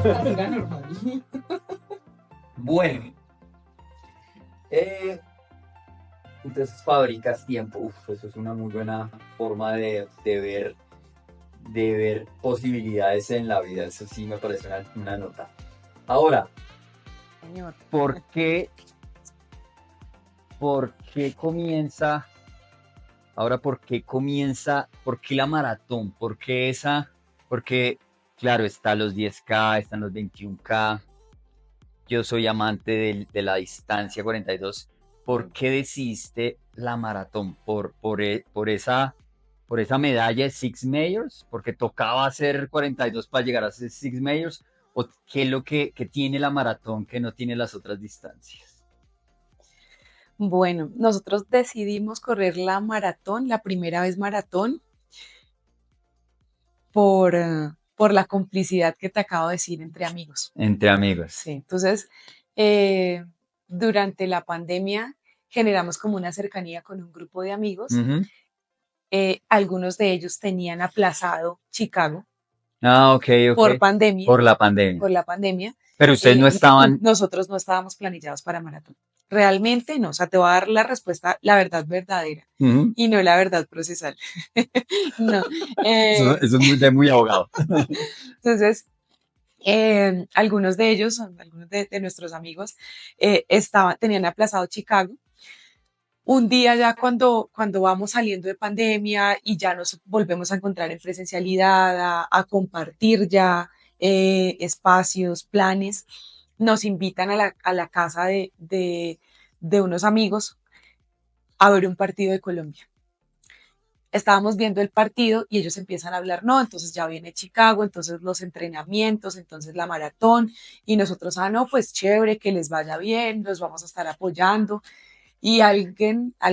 Era normal. Bueno, eh, entonces fabricas tiempo. Uf, eso es una muy buena forma de ver posibilidades en la vida. Eso sí me parece una nota. Ahora, Señor. ¿por qué comienza? Ahora, por qué la maratón? Porque, claro, está los 10K, están los 21K. Yo soy amante de la distancia 42. ¿Por qué decidiste la maratón? ¿Por esa medalla de Six Majors? ¿Porque tocaba hacer 42 para llegar a hacer Six Majors? ¿O qué es lo que tiene la maratón que no tiene las otras distancias? Bueno, nosotros decidimos correr la primera vez maratón, por la complicidad que te acabo de decir entre amigos. Entre amigos. Sí, entonces, eh, durante la pandemia generamos como una cercanía con un grupo de amigos. Ujú. Algunos de ellos tenían aplazado Chicago Ah, ok, por ok. pandemia, Por la pandemia. por la pandemia. Pero ustedes no estaban. Nosotros no estábamos planillados para maratón. Realmente no, o sea, te voy a dar la respuesta, la verdad verdadera Ujú. y no la verdad procesal. No. Eso es muy abogado. Entonces, algunos de ellos, algunos de nuestros amigos, tenían aplazado Chicago. Un día ya cuando vamos saliendo de pandemia y ya nos volvemos a encontrar en presencialidad, a compartir ya espacios, planes, nos invitan a la casa de unos amigos a ver un partido de Colombia. Estábamos viendo el partido y ellos empiezan a hablar, no, entonces ya viene Chicago, entonces los entrenamientos, entonces la maratón, y nosotros, no, pues chévere, que les vaya bien, los vamos a estar apoyando. Y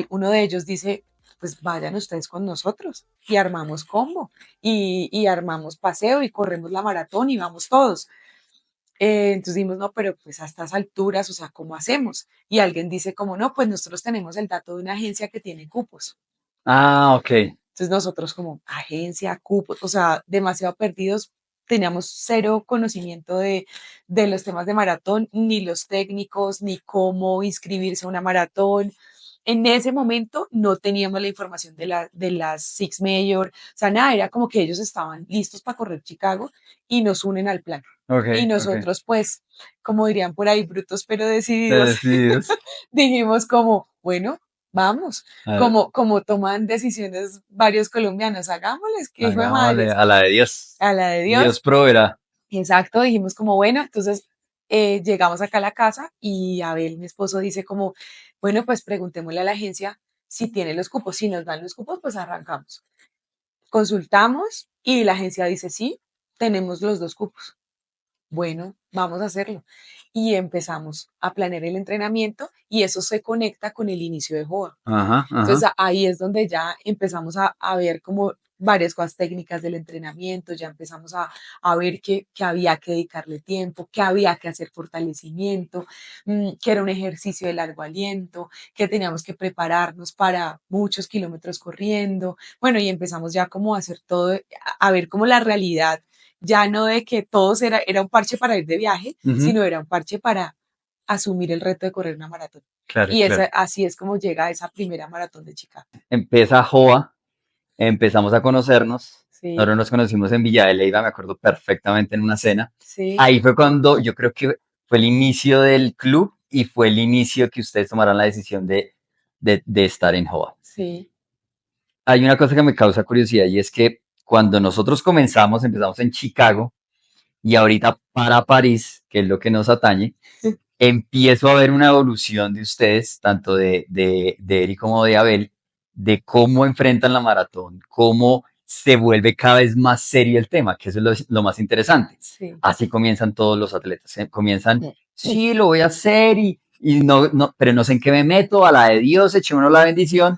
uno de ellos dice, pues vayan ustedes con nosotros y armamos combo y armamos paseo y corremos la maratón y vamos todos. Entonces dijimos, no, pero pues a estas alturas, o sea, ¿cómo hacemos? Y alguien dice como, no, pues nosotros tenemos el dato de una agencia que tiene cupos. Ah, ok. Entonces nosotros como agencia, cupos, o sea, demasiado perdidos, teníamos cero conocimiento de los temas de maratón, ni los técnicos, ni cómo inscribirse a una maratón. En ese momento no teníamos la información de las Six Major, o sea, nada, era como que ellos estaban listos para correr Chicago y nos unen al plan. Ok, Y ok. nosotros, pues, como dirían por ahí, brutos pero decididos, Decididos. dijimos como, bueno, vamos, A- como toman decisiones varios colombianos, hagámosles, que hijo de Hagámosle madres, a la de Dios. a la de Dios Dios. proveerá. Exacto, dijimos como, bueno, entonces llegamos acá a la casa y Abel, mi esposo, dice como, bueno, pues preguntémosle a la agencia si tiene los cupos, si nos dan los cupos, pues arrancamos. Consultamos y la agencia dice, sí, tenemos los 2 cupos. Bueno, vamos a hacerlo. Y empezamos a planear el entrenamiento y eso se conecta con el inicio de JOA. Ajá, Entonces ajá. ahí es donde ya empezamos a ver como varias cosas técnicas del entrenamiento, ya empezamos a ver que había que dedicarle tiempo, que había que hacer fortalecimiento, que era un ejercicio de largo aliento, que teníamos que prepararnos para muchos kilómetros corriendo. Bueno, y empezamos ya como a hacer todo, a ver como la realidad, ya no de que todos era un parche para ir de viaje, Ujú. sino era un parche para asumir el reto de correr una maratón. Claro, Y claro. así es como llega a esa primera maratón de Chicago. Empieza Joa, empezamos a conocernos. Sí, Nosotros nos conocimos en Villa de Leyva, me acuerdo perfectamente en una cena. sí, Ahí fue cuando yo creo que fue el inicio del club y fue el inicio que ustedes tomaron la decisión de estar en Joa. sí. Hay una cosa que me causa curiosidad y es que cuando nosotros empezamos en Chicago y ahorita para París, que es lo que nos atañe, empiezo a ver una evolución de ustedes, tanto de Eri como de Abel, de cómo enfrentan la maratón, cómo se vuelve cada vez más serio el tema, que eso es lo más interesante. Sí. Así comienzan todos los atletas, ¿eh? Comienzan, sí, lo voy a hacer y no, no, pero no sé en qué me meto, a la de Dios, echémonos la bendición,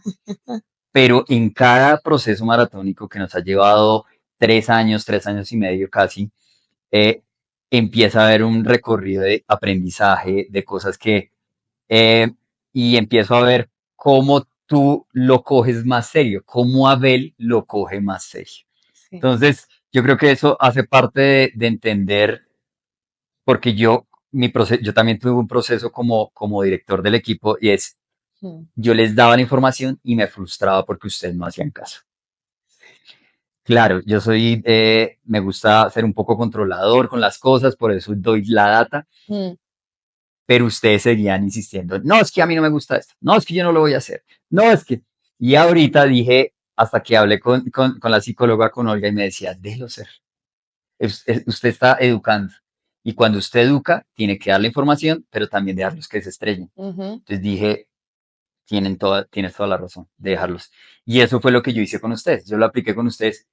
pero en cada proceso maratónico que nos ha llevado 3 años, 3 años y medio casi, eh, empieza a haber un recorrido de aprendizaje, de cosas que, eh, y empiezo a ver cómo tú lo coges más serio, cómo Abel lo coge más serio. Sí. Entonces, yo creo que eso hace parte de entender, porque yo también tuve un proceso como director del equipo y es, Mm, yo les daba la información y me frustraba porque ustedes no hacían caso. Claro, me gusta ser un poco controlador con las cosas, por eso doy la data, mm, pero ustedes seguían insistiendo, no, es que a mí no me gusta esto, no, es que yo no lo voy a hacer, no, es que... Y ahorita dije, hasta que hablé con la psicóloga, con Olga, y me decía, déjelo ser. Usted está educando. Y cuando usted educa, tiene que darle información, pero también dejarlos que se estrellen. ujú. Entonces dije, tienes toda la razón de dejarlos. Y eso fue lo que yo hice con ustedes. Yo lo apliqué con ustedes.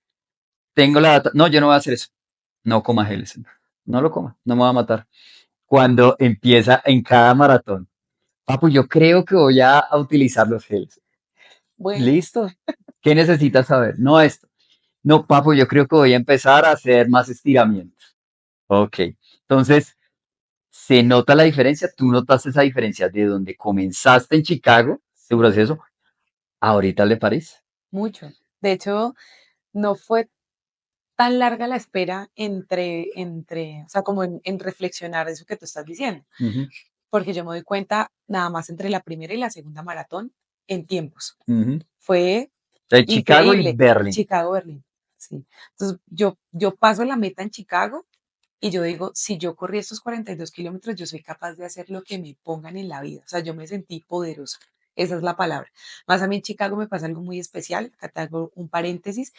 Tengo la data. No, yo no voy a hacer eso. No coma geles. No lo coma. No me va a matar. Cuando empieza en cada maratón. Papu, yo creo que voy a utilizar los geles. Bueno, Listo. ¿Qué necesitas saber? No esto. No, papu, yo creo que voy a empezar a hacer más estiramientos. Ok. Entonces, se nota la diferencia. Tú notaste esa diferencia de donde comenzaste en Chicago, tu sí, proceso, ahorita el de París. mucho. De hecho, no fue tan larga la espera o sea, como en reflexionar eso que tú estás diciendo, Ujú, porque yo me doy cuenta nada más entre la primera y la segunda maratón en tiempos. ujú. Fue De Chicago y increíble. Berlín. Chicago-Berlín. Sí. Entonces, yo paso la meta en Chicago y yo digo, si yo corrí estos 42 kilómetros, yo soy capaz de hacer lo que me pongan en la vida. O sea, yo me sentí poderosa. Esa es la palabra. Más a mí en Chicago me pasa algo muy especial. Acá te hago un paréntesis.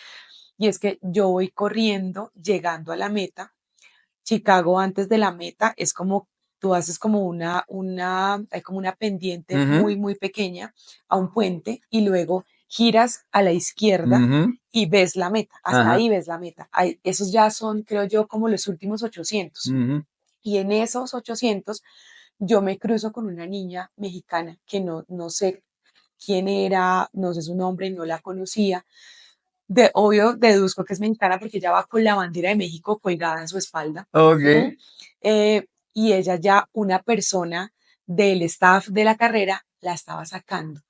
Y es que yo voy corriendo, llegando a la meta. Chicago antes de la meta es como, tú haces como hay como una pendiente Ujú, muy, muy pequeña a un puente y luego giras a la izquierda ujú, y ves la meta. Hasta ajá, ahí ves la meta. Esos ya son, creo yo, como los últimos 800. ujú, Y en esos 800 yo me cruzo con una niña mexicana que no sé quién era, no sé su nombre, no la conocía. Obvio, deduzco que es mexicana porque ella va con la bandera de México colgada en su espalda. ¿M? ok. Y ella ya, una persona del staff de la carrera, la estaba sacando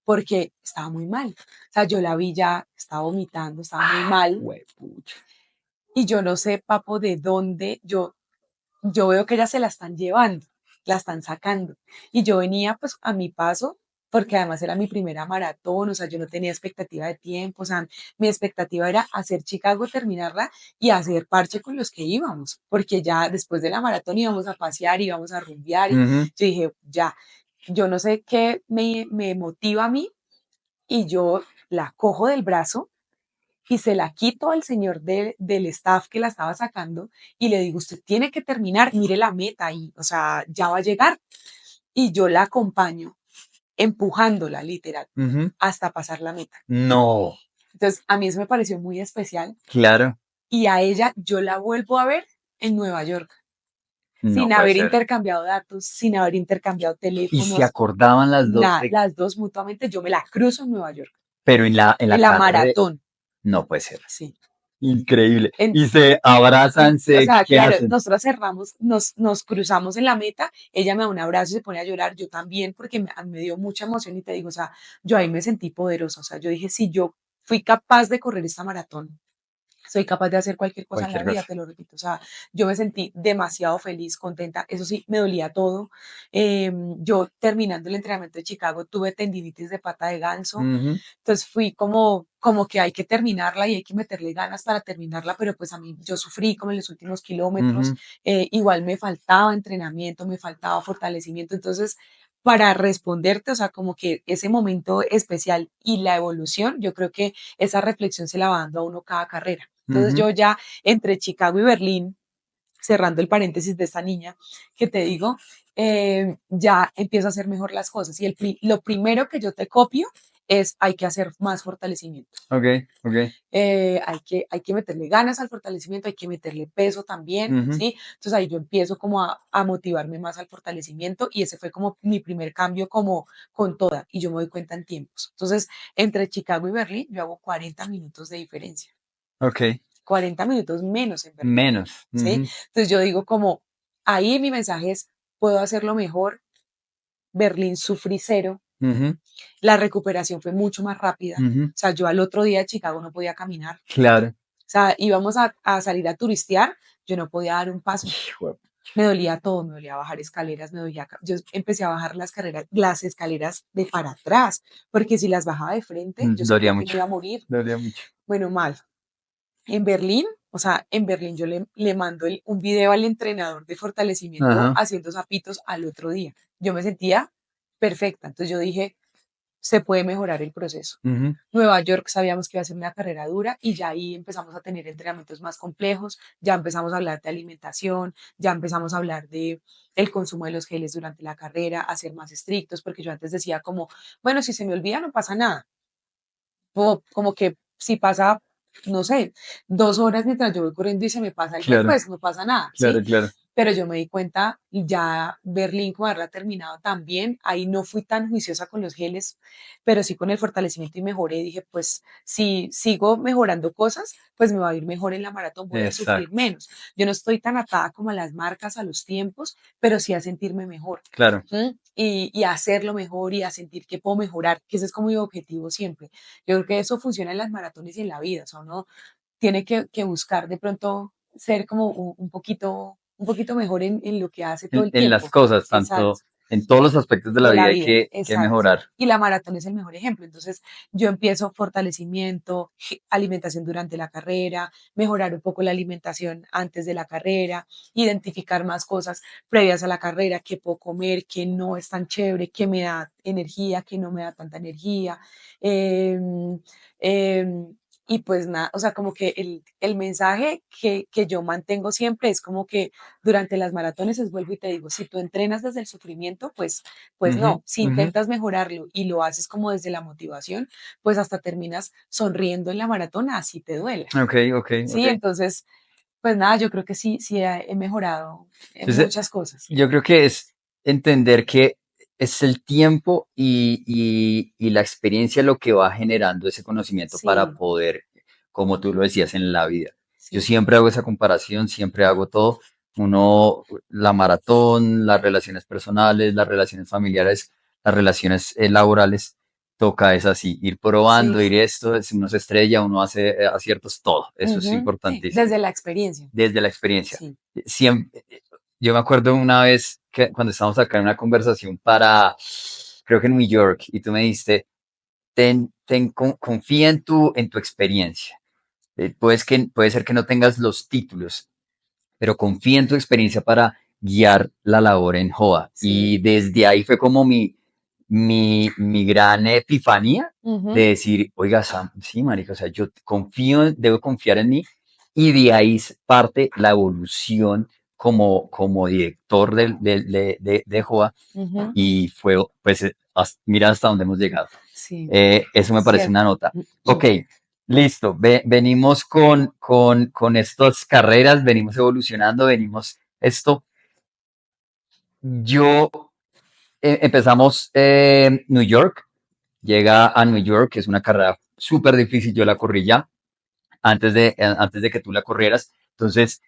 porque estaba muy mal. O sea, yo la vi ya, estaba vomitando, estaba muy mal. Huepucha. Y yo no sé, papo, de dónde yo veo que ya se la están llevando, la están sacando. Y yo venía pues a mi paso, porque además era mi primera maratón, o sea, yo no tenía expectativa de tiempo, o sea, mi expectativa era hacer Chicago, terminarla y hacer parche con los que íbamos, porque ya después de la maratón íbamos a pasear, íbamos a rumbear, y Ujú, yo dije, ya, yo no sé qué me motiva a mí, y yo la cojo del brazo y se la quito al señor del staff que la estaba sacando y le digo, usted tiene que terminar, mire la meta y, o sea, ya va a llegar. Y yo la acompaño empujándola literal ujú. hasta pasar la meta. No, Entonces, a mí eso me pareció muy especial claro, y a ella yo la vuelvo a ver en Nueva York, no sin puede haber ser. intercambiado datos, sin haber intercambiado Y se teléfonos, acordaban las dos nada, de, las dos mutuamente, yo me la cruzo en Nueva York, pero en en la la carrera, maratón, no puede ser. sí. Increíble. En, Y se abrazan, O sea, ¿qué claro, hacen? nosotros cerramos, nos cruzamos en la meta, ella me da un abrazo y se pone a llorar, yo también, porque me dio mucha emoción y te digo, o sea, yo ahí me sentí poderosa, o sea, yo dije, si yo fui capaz de correr esta maratón, soy capaz de hacer cualquier cosa en la Cualquier vida, cosa. te lo repito. O sea, yo me sentí demasiado feliz, contenta. Eso sí, me dolía todo. Yo terminando el entrenamiento de Chicago tuve tendinitis de pata de ganso. Ujú, Entonces fui como que hay que terminarla y hay que meterle ganas para terminarla, pero pues a mí yo sufrí como en los últimos kilómetros. ujú, Igual me faltaba entrenamiento, me faltaba fortalecimiento. Entonces, para responderte, o sea, como que ese momento especial y la evolución, yo creo que esa reflexión se la va dando a uno cada carrera. Entonces ujú. yo ya entre Chicago y Berlín, cerrando el paréntesis de esta niña que te digo, ya empiezo a hacer mejor las cosas. Y lo primero que yo te copio es hay que hacer más fortalecimiento. Ok, ok. Hay que meterle ganas al fortalecimiento, hay que meterle peso también, Ujú, ¿sí? Entonces ahí yo empiezo como a motivarme más al fortalecimiento y ese fue como mi primer cambio como con toda y yo me doy cuenta en tiempos. Entonces, entre Chicago y Berlín, yo hago 40 minutos de diferencia, ok. 40 minutos menos en Berlín, Menos. ¿sí? Ujú, Entonces yo digo como, ahí mi mensaje es, puedo hacerlo mejor, Berlín sufrí cero, Ujú, La recuperación fue mucho más rápida. ujú. O sea, yo al otro día de Chicago no podía caminar. Claro. O sea, íbamos a salir a turistear, yo no podía dar un paso. Hijo Me dolía todo, me dolía bajar escaleras, yo empecé a bajar las escaleras de para atrás, porque si las bajaba de frente, yo Dolía sentía que me mucho, iba a morir. dolía mucho. Bueno, mal. En Berlín, o sea, en Berlín yo le mando un video al entrenador de fortalecimiento Ajá. haciendo zapitos al otro día. Yo me sentía perfecta. Entonces yo dije, se puede mejorar el proceso. Ujú. Nueva York sabíamos que iba a ser una carrera dura y ya ahí empezamos a tener entrenamientos más complejos, ya empezamos a hablar de alimentación, ya empezamos a hablar de el consumo de los geles durante la carrera, a ser más estrictos, porque yo antes decía como, bueno, si se me olvida no pasa nada, como que si pasa, no sé, 2 horas mientras yo voy corriendo y se me pasa el gel, Claro, pues no pasa nada, ¿sí? claro, claro. Pero yo me di cuenta, ya Berlín, como haberla terminado tan bien, ahí no fui tan juiciosa con los geles, pero sí con el fortalecimiento y mejoré. Dije, pues si sigo mejorando cosas, pues me va a ir mejor en la maratón, voy a sufrir Exacto. menos. Yo no estoy tan atada como a las marcas, a los tiempos, pero sí a sentirme mejor. Claro. Y a hacerlo mejor y a sentir que puedo mejorar, que ese es como mi objetivo siempre. Yo creo que eso funciona en las maratones y en la vida, o sea, uno tiene que buscar de pronto ser como un poquito mejor en lo que hace todo el En las tiempo. cosas, Exacto. tanto en todos los aspectos de la De vida la hay vida, que exacto. mejorar. Y la maratón es el mejor ejemplo. Entonces, yo empiezo fortalecimiento, alimentación durante la carrera, mejorar un poco la alimentación antes de la carrera, identificar más cosas previas a la carrera, qué puedo comer, qué no es tan chévere, qué me da energía, qué no me da tanta energía. Em, em, y pues nada, o sea, como que el mensaje que yo mantengo siempre es como que durante las maratones es vuelvo y te digo, si tú entrenas desde el sufrimiento, pues Ujú, no, si ujú. intentas mejorarlo y lo haces como desde la motivación, pues hasta terminas sonriendo en la maratona, así te duele. Ok, ok, ok. Sí, entonces, pues nada, yo creo que sí, sí he mejorado en Entonces, muchas cosas. yo creo que es entender que es el tiempo y la experiencia lo que va generando ese conocimiento para Sí, poder, como tú lo decías, en la vida. Yo sí, siempre hago esa comparación, siempre hago todo. Uno, la maratón, las relaciones personales, las relaciones familiares, las relaciones laborales, toca es así, ir probando, sí. ir esto, uno se estrella, uno hace aciertos, todo. Eso es Ujú, sí, importantísimo, desde la experiencia. desde la experiencia. Sí. Siempre, yo me acuerdo una vez que cuando estábamos acá en una conversación creo que en New York, y tú me diste, confía en tu experiencia. Puede ser que no tengas los títulos, pero confía en tu experiencia para guiar la labor en JOA. Sí. Y desde ahí fue como mi gran epifanía de Ujú, decir, oiga, Sam, sí, marica, o sea, yo confío, debo confiar en mí. Y de ahí parte la evolución como director de JOA. ujú, Y fue, pues, mira hasta dónde hemos llegado. sí, Eso me parece una cierto. nota. Ok, listo. Venimos con estas carreras, venimos evolucionando, venimos esto. Yo empezamos New York, llega a New York, que es una carrera súper difícil, yo la corrí ya antes de que tú la corrieras. Entonces,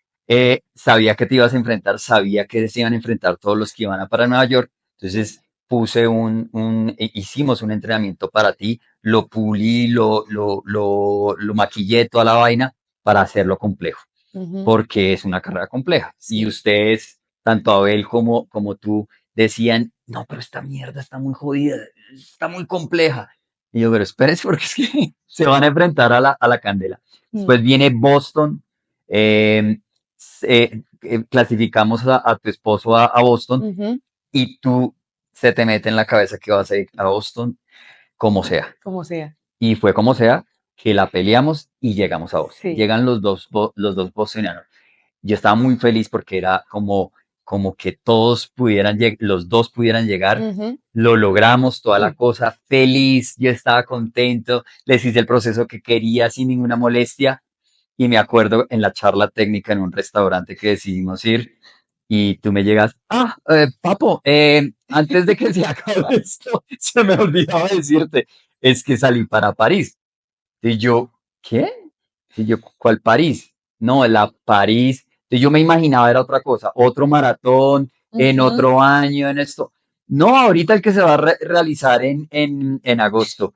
sabía que te ibas a enfrentar, sabía que se iban a enfrentar todos los que iban a para Nueva York. Entonces, hicimos un entrenamiento para ti, lo pulí, lo maquillé toda la vaina para hacerlo complejo, Ujú, porque es una carrera compleja. Y sí, ustedes, tanto Abel como tú, decían, no, pero esta mierda está muy jodida, está muy compleja. Y yo, pero espérese, porque es que se van a enfrentar a la candela. mm, Después viene Boston, clasificamos a tu esposo a Boston ujú, y tú se te mete en la cabeza que vas a ir a Boston como sea. como sea. Y fue como sea que la peleamos y llegamos a Boston. Sí. Llegan los dos bostonianos. Yo estaba muy feliz porque era como que los dos pudieran llegar. Ujú, Lo logramos, toda la mm, cosa, feliz, yo estaba contento, les hice el proceso que quería sin ninguna molestia. Y me acuerdo en la charla técnica en un restaurante que decidimos ir y tú me llegas, Papo, antes de que se acabe esto, se me olvidaba decirte, es que salí para París. Y yo, ¿qué? Y yo, ¿cuál París? No, la París. Y yo me imaginaba era otra cosa, otro maratón en ujú, otro año, en esto. no, ahorita el que se va a realizar en agosto.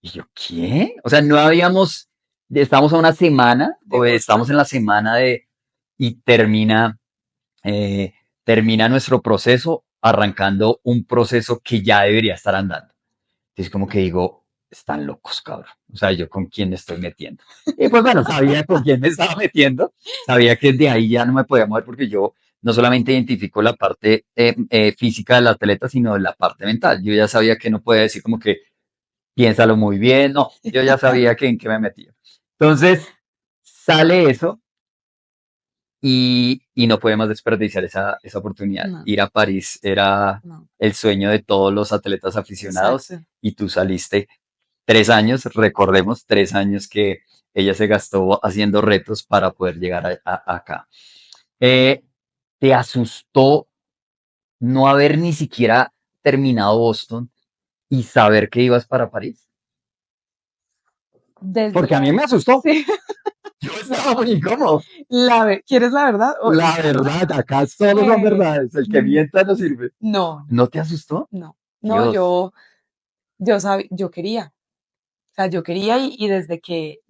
Y yo, ¿qué? O sea, no habíamos, estamos a una semana, de o estamos Boston. en la semana y eh, termina nuestro proceso arrancando un proceso que ya debería estar andando. Entonces, como que digo, están locos, cabrón. O sea, yo con quién me estoy metiendo. Y pues bueno, sabía con quién me estaba metiendo. Sabía que de ahí ya no me podía mover porque yo no solamente identifico la parte física del atleta, sino la parte mental. Yo ya sabía que no podía decir como que piénsalo muy bien. No, yo ya sabía que en qué me metía. Entonces, sale eso y no podemos desperdiciar esa oportunidad. No, Ir a París era no, el sueño de todos los atletas aficionados exacto. y tú saliste 3 años, recordemos, 3 años que ella se gastó haciendo retos para poder llegar acá. Eh, ¿Te asustó no haber ni siquiera terminado Boston y saber que ibas para París? Desde Porque a mí la... me asustó. Sí, Yo no. estaba muy incómodo. ¿Quieres la verdad? La verdad, acá solo son Eh, verdades. El que mm, mienta no sirve. no, ¿No te asustó? no, no, Dios, yo sabía, yo quería. O sea, yo quería y desde que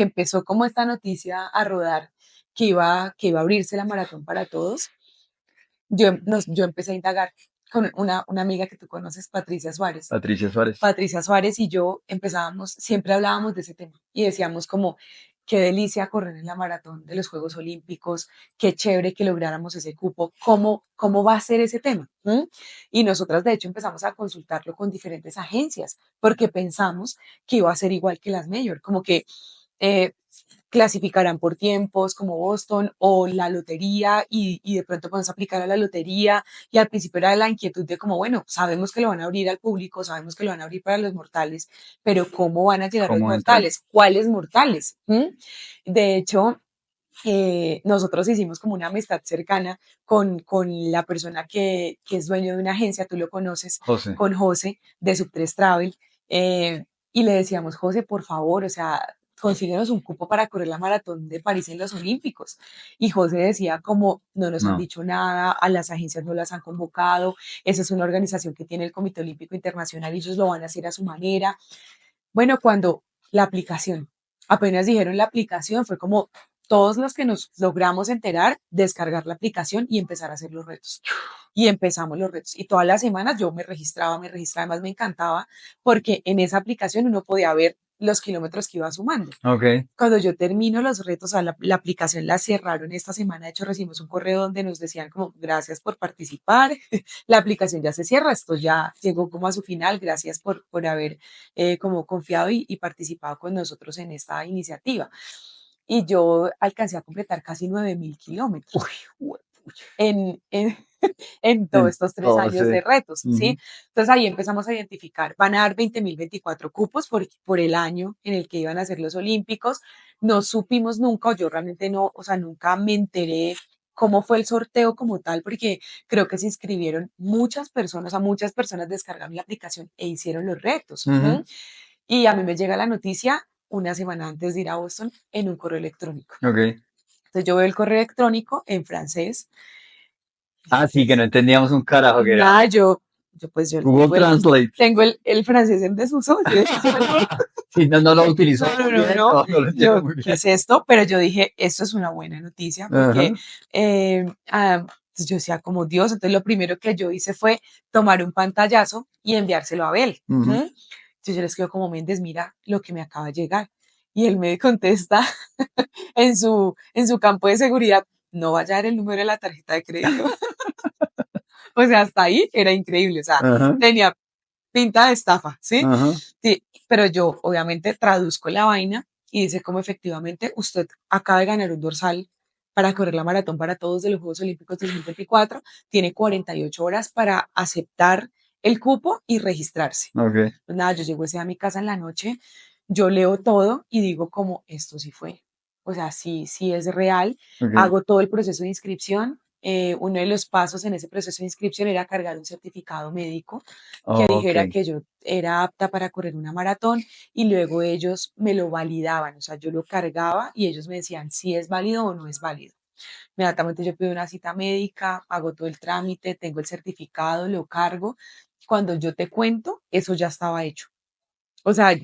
empezó como esta noticia a rodar que iba a abrirse la maratón para todos, yo empecé a indagar con una amiga que tú conoces, Patricia Suárez. Patricia Suárez. Patricia Suárez y yo empezábamos, siempre hablábamos de ese tema y decíamos como, qué delicia correr en la maratón de los Juegos Olímpicos, qué chévere que lográramos ese cupo, cómo va a ser ese tema. ¿Mm? Y nosotras de hecho empezamos a consultarlo con diferentes agencias porque pensamos que iba a ser igual que las Major, como que eh, clasificarán por tiempos como Boston o la lotería y de pronto podemos aplicar a la lotería y al principio era la inquietud de como, bueno, sabemos que lo van a abrir al público, sabemos que lo van a abrir para los mortales, pero ¿cómo van a llegar los ¿Cómo entran? mortales? ¿Cuáles mortales? ¿Mm? De hecho, nosotros hicimos como una amistad cercana con la persona que es dueño de una agencia, tú lo conoces, José. con José de Sub3 Travel, y le decíamos, José, por favor, o sea, consíguenos un cupo para correr la maratón de París en los Olímpicos. Y José decía como, no nos han No. dicho nada, a las agencias no las han convocado, esa es una organización que tiene el Comité Olímpico Internacional y ellos lo van a hacer a su manera. Bueno, cuando la aplicación, apenas dijeron la aplicación, fue como todos los que nos logramos enterar, descargar la aplicación y empezar a hacer los retos. Y empezamos los retos. Y todas las semanas yo me registraba, además me encantaba porque en esa aplicación uno podía ver los kilómetros que iba sumando. Ok. Cuando yo termino los retos, a la aplicación la cerraron esta semana. De hecho, recibimos un correo donde nos decían como gracias por participar. La aplicación ya se cierra. Esto ya llegó como a su final. Gracias por haber como confiado y participado con nosotros en esta iniciativa. Y yo alcancé a completar casi 9.000 kilómetros Uy, en en todos estos tres años de entonces, retos, ¿sí? ujú, Entonces ahí empezamos a identificar, van a dar 20.024 cupos por el año en el que iban a ser los Olímpicos. No supimos nunca, o yo realmente no, o sea, nunca me enteré cómo fue el sorteo como tal, porque creo que se inscribieron muchas personas, o sea, muchas personas descargaron la aplicación e hicieron los retos. ujú, ¿M? Y a mí me llega la noticia una semana antes de ir a Boston en un correo electrónico. ok. Entonces yo veo el correo electrónico en francés. Y yo, Ah, sí, que no pues, entendíamos un carajo que era. nada, yo Google tengo Translate. el francés en desuso. Yo dije, eso no, Sí, no, no lo utilizó no, no, muy no, bien, no. no, no lo entiendo Yo, muy ¿qué bien. es esto? Pero yo dije, esto es una buena noticia porque Ajá, pues yo decía, como Dios, entonces lo primero que yo hice fue tomar un pantallazo y enviárselo a Abel. ujú. Entonces yo le escribo como Méndez, mira lo que me acaba de llegar. Y él me contesta en su campo de seguridad, no vaya a dar el número de la tarjeta de crédito. O sea, hasta ahí era increíble. O sea, Ajá, tenía pinta de estafa, ¿sí? ajá. Sí, pero yo obviamente traduzco la vaina y dice como efectivamente usted acaba de ganar un dorsal para correr la maratón para todos de los Juegos Olímpicos 2024, tiene 48 horas para aceptar el cupo y registrarse. Ok, Pues nada, yo llego ese a mi casa en la noche, yo leo todo y digo como esto sí fue. O sea, sí, sí es real. ok. Hago todo el proceso de inscripción. Uno de los pasos en ese proceso de inscripción era cargar un certificado médico que Ok. dijera que yo era apta para correr una maratón y luego ellos me lo validaban, o sea, yo lo cargaba y ellos me decían si es válido o no es válido. Inmediatamente yo pido una cita médica, hago todo el trámite, tengo el certificado, lo cargo. Cuando yo te cuento, eso ya estaba hecho. O sea,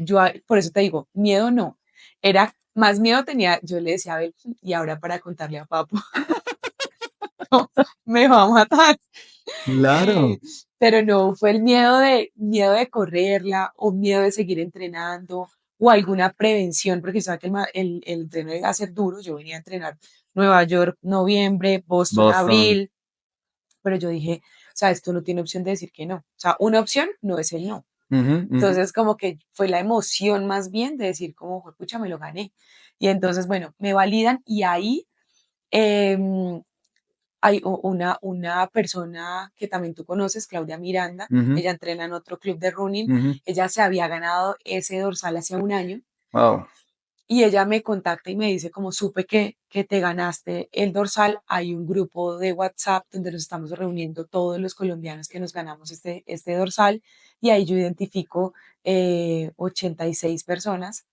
por eso te digo, miedo no. Era más miedo tenía, yo le decía a Abel, y ahora para contarle a Papo, me va a matar. Eh, Claro. pero no fue el miedo de correrla o miedo de seguir entrenando o alguna prevención, porque sabes que el entreno iba a ser duro. Yo venía a entrenar Nueva York, noviembre, Boston, Boston. abril, pero yo dije, o sea, esto no tiene opción de decir que no. O sea, una opción no es el no. Ujú, ujú. Entonces, como que fue la emoción más bien de decir, como, pucha, me lo gané. Y entonces, bueno, me validan y ahí em, hay una persona que también tú conoces, Claudia Miranda. Ujú, Ella entrena en otro club de running. ujú. Ella se había ganado ese dorsal hace un año Wow. y ella me contacta y me dice, como supe que te ganaste el dorsal, hay un grupo de WhatsApp donde nos estamos reuniendo todos los colombianos que nos ganamos este dorsal y ahí yo identifico 86 personas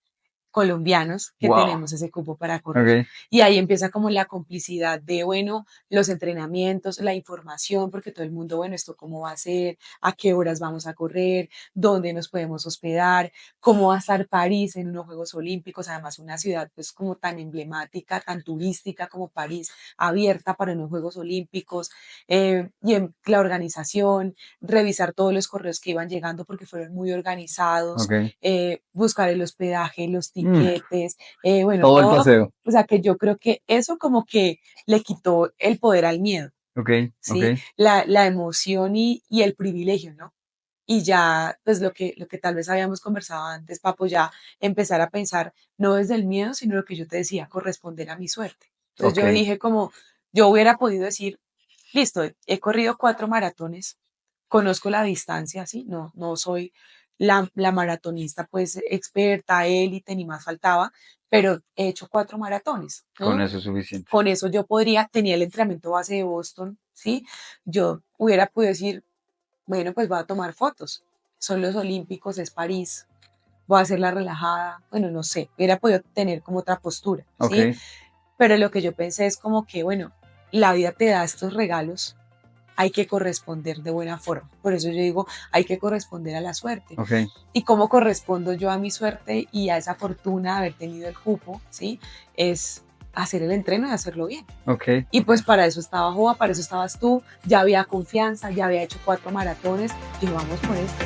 colombianos que Wow. tenemos ese cupo para correr. Okay. Y ahí empieza como la complicidad de, bueno, los entrenamientos, la información, porque todo el mundo, bueno, esto cómo va a ser, a qué horas vamos a correr, dónde nos podemos hospedar, cómo va a estar París en unos Juegos Olímpicos, además una ciudad pues como tan emblemática, tan turística como París, abierta para unos Juegos Olímpicos, y en la organización, revisar todos los correos que iban llegando porque fueron muy organizados, Okay. buscar el hospedaje, los Mm, tiquetes, bueno, todo el todo. paseo. O sea, que yo creo que eso como que le quitó el poder al miedo, Okay. ¿sí? Okay. La emoción y el privilegio, ¿no? Y ya, pues lo que tal vez habíamos conversado antes, Papo, ya empezar a pensar, no desde el miedo, sino lo que yo te decía, corresponder a mi suerte. Entonces yo Okay. dije como, yo hubiera podido decir, listo, he corrido 4 maratones, conozco la distancia, ¿sí? No soy la maratonista pues experta, élite, ni más faltaba, pero he hecho 4 maratones. Con eso es suficiente. Con eso yo podría, tenía el entrenamiento base de Boston, ¿sí? Yo hubiera podido decir, bueno, pues voy a tomar fotos. Son los Olímpicos, es París, voy a hacerla relajada, bueno, no sé, hubiera podido tener como otra postura, ¿sí? Okay. Pero lo que yo pensé es como que, bueno, la vida te da estos regalos, hay que corresponder de buena forma. Por eso yo digo, hay que corresponder a la suerte. Okay. ¿Y cómo correspondo yo a mi suerte y a esa fortuna de haber tenido el cupo? ¿Sí? Es hacer el entreno y hacerlo bien. Okay. Y Okay. pues para eso estaba Joa, para eso estabas tú, ya había confianza, ya había hecho 4 maratones y vamos por esto.